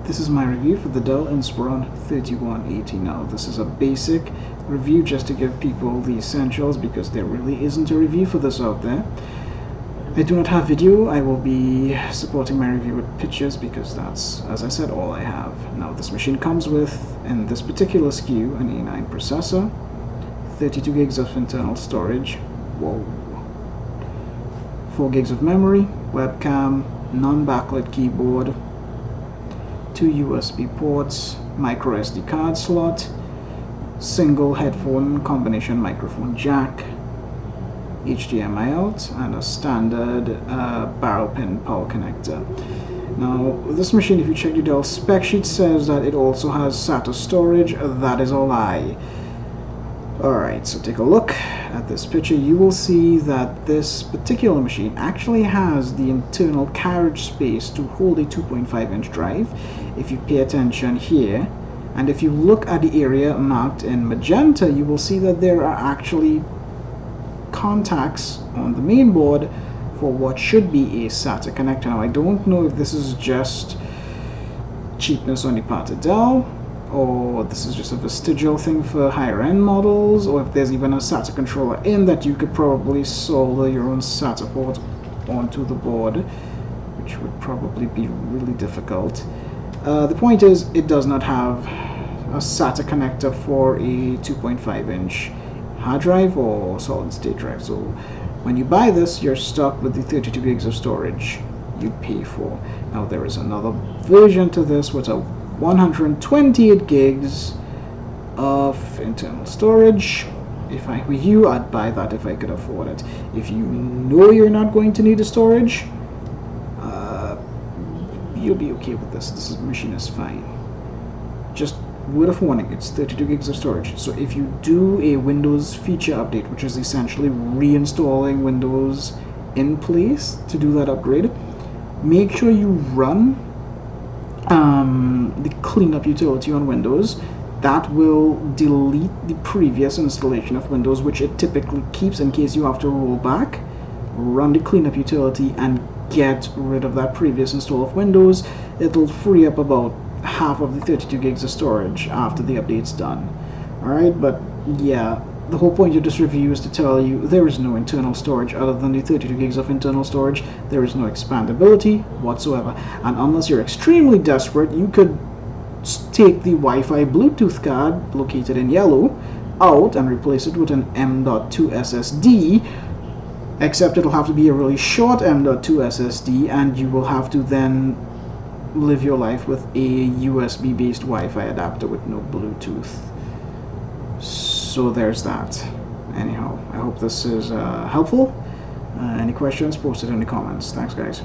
This is my review for the Dell Inspiron 3180. Now, this is a basic review just to give people the essentials because there really isn't a review for this out there. I do not have video. I will be supporting my review with pictures because that's, as I said, all I have. Now, this machine comes with, in this particular SKU, an A9 processor, 32 gigs of internal storage, whoa, 4 gigs of memory, webcam, non-backlit keyboard, 2 USB ports, micro SD card slot, single headphone combination microphone jack, HDMI out, and a standard barrel pin power connector. Now, this machine, if you check the Dell spec sheet, says that it also has Sata storage. That is a lie. Alright, so take a look at this picture. You will see that this particular machine actually has the internal carriage space to hold a 2.5-inch drive. If you pay attention here, and if you look at the area marked in magenta, you will see that there are actually contacts on the main board for what should be a SATA connector. Now, I don't know if this is just cheapness on the part of Dell, or this is just a vestigial thing for higher end models, or if there's even a SATA controller in that you could probably solder your own SATA port onto the board, which would probably be really difficult. The point is, it does not have a SATA connector for a 2.5-inch hard drive or solid state drive. So when you buy this, you're stuck with the 32 gigs of storage you pay for. Now, there is another version to this with a 128 gigs of internal storage. If I were you, I'd buy that if I could afford it. If you know you're not going to need the storage, you'll be okay with this. This machine is fine. Just word of warning, it's 32 gigs of storage. So if you do a Windows feature update, which is essentially reinstalling Windows in place to do that upgrade, make sure you run the cleanup utility on Windows. That will delete the previous installation of Windows, which it typically keeps in case you have to roll back. Run the cleanup utility and get rid of that previous install of Windows. It'll free up about half of the 32 gigs of storage after the update's done. Alright, but yeah, the whole point of this review is to tell you there is no internal storage other than the 32 gigs of internal storage. There is no expandability whatsoever, and unless you're extremely desperate, you could take the Wi-Fi Bluetooth card located in yellow out and replace it with an M.2 SSD, except it'll have to be a really short M.2 SSD, and you will have to then live your life with a USB based Wi-Fi adapter with no Bluetooth. So there's that. Anyhow, I hope this is helpful. Any questions, post it in the comments. Thanks, guys.